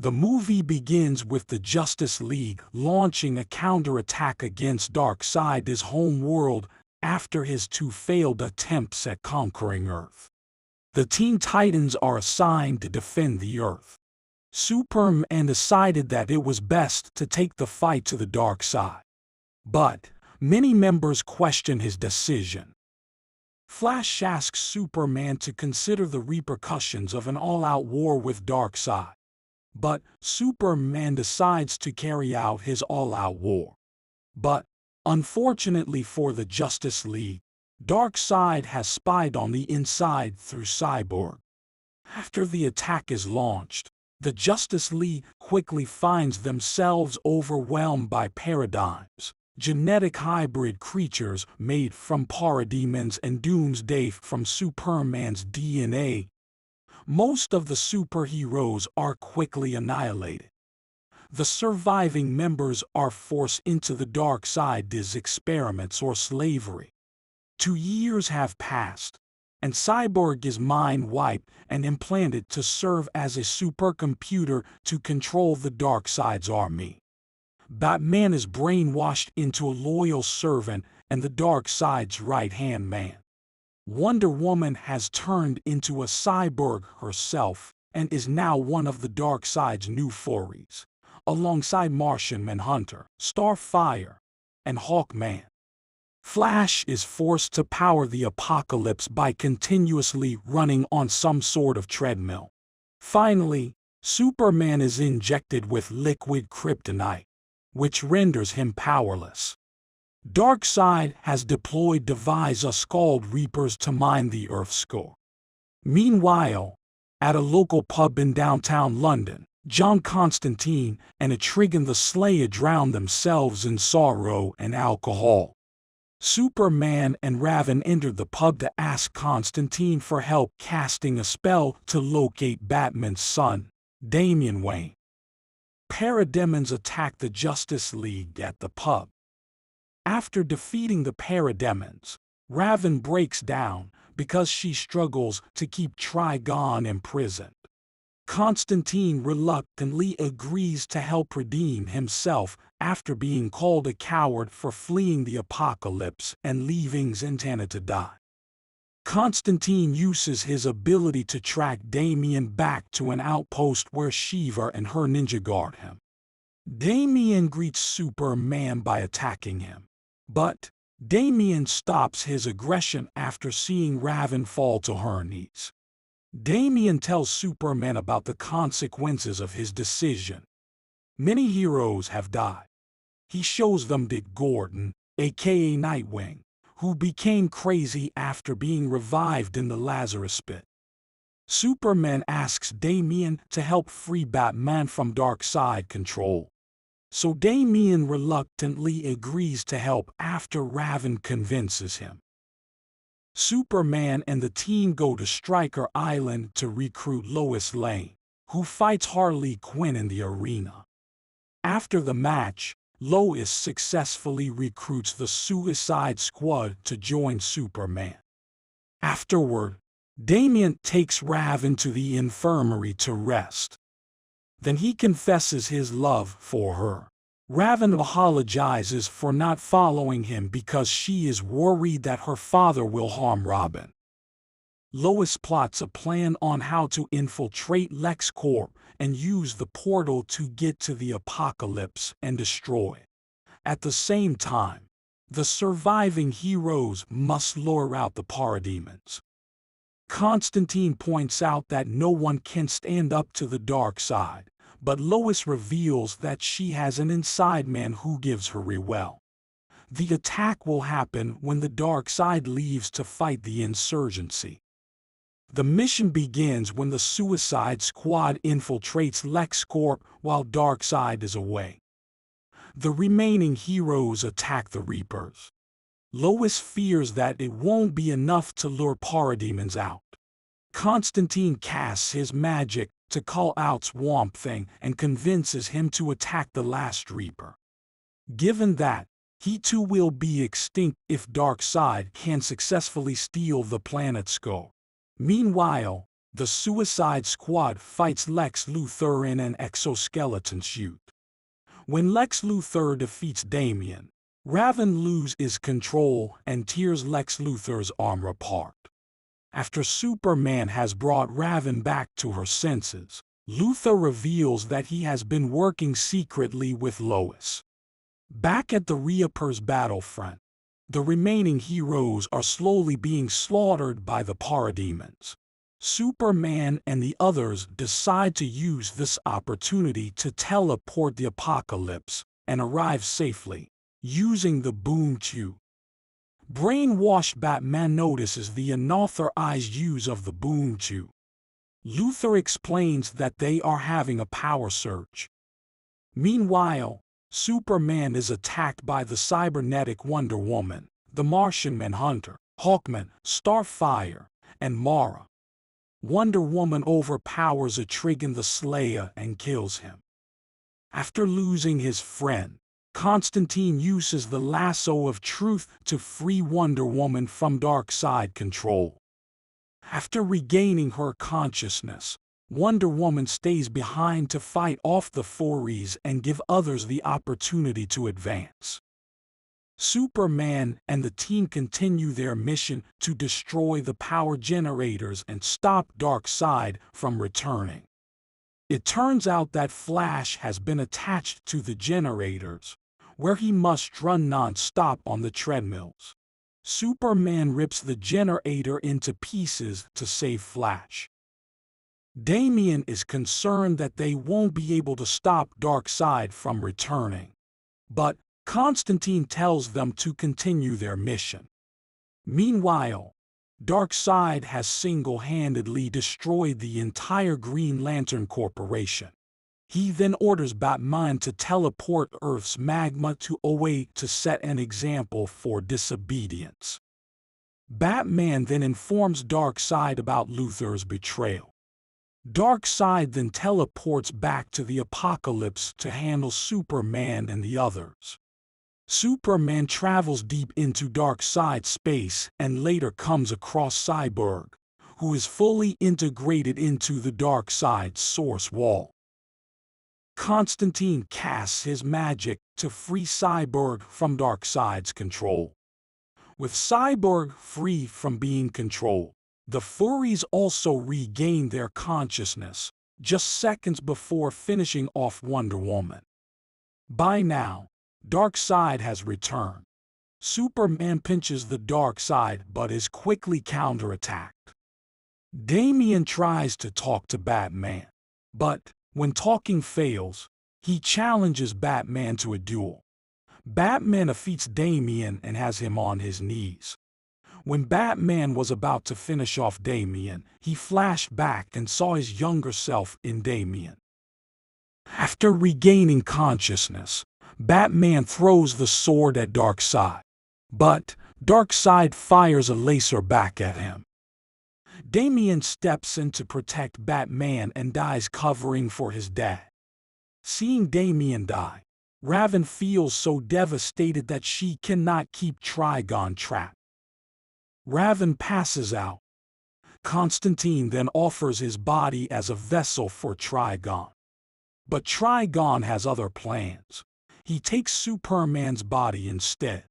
The movie begins with the Justice League launching a counterattack against Darkseid's home world after his two failed attempts at conquering Earth. The Teen Titans are assigned to defend the Earth. Superman decided that it was best to take the fight to the dark side. But many members question his decision. Flash asks Superman to consider the repercussions of an all-out war with Darkseid. But Superman decides to carry out his all-out war. But, unfortunately for the Justice League, Darkseid has spied on the inside through Cyborg. After the attack is launched, the Justice League quickly finds themselves overwhelmed by paradigms, genetic hybrid creatures made from parademons and Doomsday from Superman's DNA. Most of the superheroes are quickly annihilated. The surviving members are forced into the Darkseid's experiments or slavery. 2 years have passed, and Cyborg is mind-wiped and implanted to serve as a supercomputer to control the Darkseid's army. Batman is brainwashed into a loyal servant and the Darkseid's right-hand man. Wonder Woman has turned into a cyborg herself and is now one of the Darkseid's new forays, alongside Martian Manhunter, Starfire, and Hawkman. Flash is forced to power the apocalypse by continuously running on some sort of treadmill. Finally, Superman is injected with liquid kryptonite, which renders him powerless. Darkseid has deployed devices called Reapers to mine the Earth's core. Meanwhile, at a local pub in downtown London, John Constantine and Etrigan the Slayer drown themselves in sorrow and alcohol. Superman and Raven enter the pub to ask Constantine for help casting a spell to locate Batman's son, Damian Wayne. Parademons attack the Justice League at the pub. After defeating the Parademons, Raven breaks down because she struggles to keep Trigon imprisoned. Constantine reluctantly agrees to help redeem himself after being called a coward for fleeing the apocalypse and leaving Zatanna to die. Constantine uses his ability to track Damian back to an outpost where Shiva and her ninja guard him. Damian greets Superman by attacking him, but Damian stops his aggression after seeing Raven fall to her knees. Damian tells Superman about the consequences of his decision. Many heroes have died. He shows them Dick Gordon, aka Nightwing, who became crazy after being revived in the Lazarus Pit. Superman asks Damian to help free Batman from Darkseid control. So Damian reluctantly agrees to help after Raven convinces him. Superman and the team go to Stryker Island to recruit Lois Lane, who fights Harley Quinn in the arena. After the match, Lois successfully recruits the Suicide Squad to join Superman. Afterward, Damian takes Raven to the infirmary to rest. Then he confesses his love for her. Raven apologizes for not following him because she is worried that her father will harm Robin. Lois plots a plan on how to infiltrate LexCorp and use the portal to get to the apocalypse and destroy it. At the same time, the surviving heroes must lure out the parademons. Constantine points out that no one can stand up to the Darkseid, but Lois reveals that she has an inside man who gives her well. The attack will happen when the Darkseid leaves to fight the insurgency. The mission begins when the Suicide Squad infiltrates LexCorp while Darkseid is away. The remaining heroes attack the Reapers. Lois fears that it won't be enough to lure parademons out. Constantine casts his magic to call out Swamp Thing and convinces him to attack the last Reaper. Given that, he too will be extinct if Darkseid can successfully steal the planet's core. Meanwhile, the Suicide Squad fights Lex Luthor in an exoskeleton suit. When Lex Luthor defeats Damian, Raven loses control and tears Lex Luthor's armor apart. After Superman has brought Raven back to her senses, Luthor reveals that he has been working secretly with Lois. Back at the Reapers battlefront, the remaining heroes are slowly being slaughtered by the parademons. Superman and the others decide to use this opportunity to teleport the apocalypse and arrive safely, using the boom tube. Brainwashed Batman notices the unauthorized use of the boom tube. Luthor explains that they are having a power surge. Meanwhile, Superman is attacked by the cybernetic Wonder Woman, the Martian Manhunter, Hawkman, Starfire, and Mara. Wonder Woman overpowers Etrigan the Slayer and kills him. After losing his friend, Constantine uses the lasso of truth to free Wonder Woman from Darkseid control. After regaining her consciousness, Wonder Woman stays behind to fight off the Furies and give others the opportunity to advance. Superman and the team continue their mission to destroy the power generators and stop Darkseid from returning. It turns out that Flash has been attached to the generators, where he must run non-stop on the treadmills. Superman rips the generator into pieces to save Flash. Damian is concerned that they won't be able to stop Darkseid from returning, but Constantine tells them to continue their mission. Meanwhile, Darkseid has single-handedly destroyed the entire Green Lantern Corporation. He then orders Batman to teleport Earth's magma to Oa to set an example for disobedience. Batman then informs Darkseid about Luthor's betrayal. Darkseid then teleports back to the apocalypse to handle Superman and the others. Superman travels deep into Darkseid's space and later comes across Cyborg, who is fully integrated into the Darkseid's source wall. Constantine casts his magic to free Cyborg from Darkseid's control. With Cyborg free from being controlled, the Furies also regain their consciousness, just seconds before finishing off Wonder Woman. By now, Darkseid has returned. Superman pinches the Darkseid but is quickly counterattacked. Damian tries to talk to Batman, but when talking fails, he challenges Batman to a duel. Batman defeats Damian and has him on his knees. When Batman was about to finish off Damian, he flashed back and saw his younger self in Damian. After regaining consciousness, Batman throws the sword at Darkseid, but Darkseid fires a laser back at him. Damian steps in to protect Batman and dies covering for his dad. Seeing Damian die, Raven feels so devastated that she cannot keep Trigon trapped. Raven passes out. Constantine then offers his body as a vessel for Trigon. But Trigon has other plans. He takes Superman's body instead.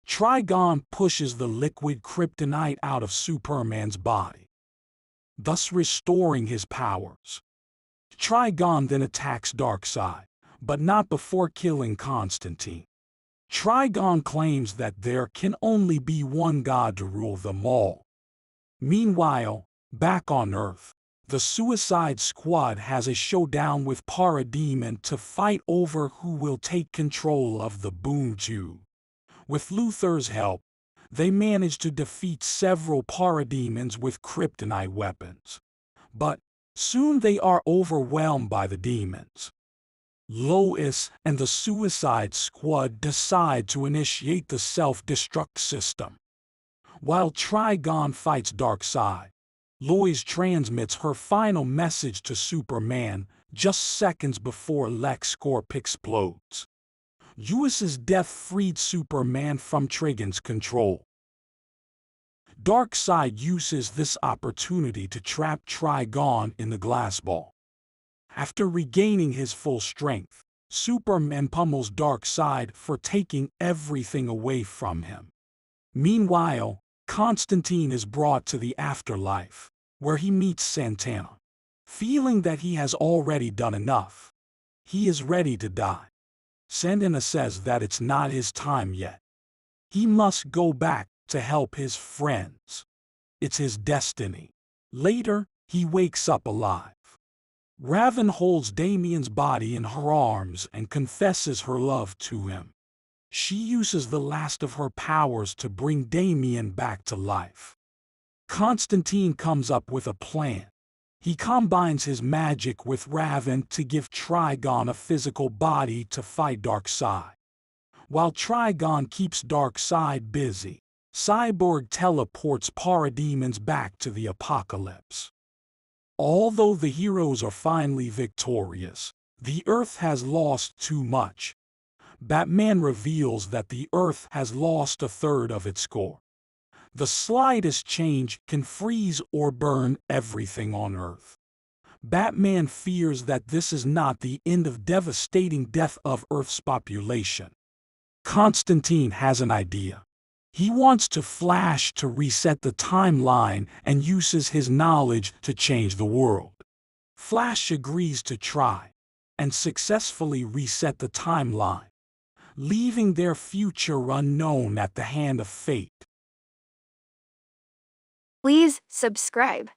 Trigon pushes the liquid kryptonite out of Superman's body, thus restoring his powers. Trigon then attacks Darkseid, but not before killing Constantine. Trigon claims that there can only be one god to rule them all. Meanwhile, back on Earth, the Suicide Squad has a showdown with Parademon to fight over who will take control of the boom tube. With Luthor's help, they manage to defeat several Parademons with kryptonite weapons. But soon they are overwhelmed by the demons. Lois and the Suicide Squad decide to initiate the self-destruct system. While Trigon fights Darkseid, Lois transmits her final message to Superman just seconds before LexCorp explodes. Lois's death freed Superman from Trigon's control. Darkseid uses this opportunity to trap Trigon in the glass ball. After regaining his full strength, Superman pummels Darkseid for taking everything away from him. Meanwhile, Constantine is brought to the afterlife, where he meets Santana. Feeling that he has already done enough, he is ready to die. Santana says that it's not his time yet. He must go back to help his friends. It's his destiny. Later, he wakes up alive. Raven holds Damian's body in her arms and confesses her love to him. She uses the last of her powers to bring Damian back to life. Constantine comes up with a plan. He combines his magic with Raven to give Trigon a physical body to fight Darkseid. While Trigon keeps Darkseid busy, Cyborg teleports parademons back to the apocalypse. Although the heroes are finally victorious, the Earth has lost too much. Batman reveals that the Earth has lost a third of its core. The slightest change can freeze or burn everything on Earth. Batman fears that this is not the end of devastating death of Earth's population. Constantine has an idea. He wants to Flash to reset the timeline and uses his knowledge to change the world. Flash agrees to try and successfully reset the timeline, leaving their future unknown at the hand of fate. Please subscribe.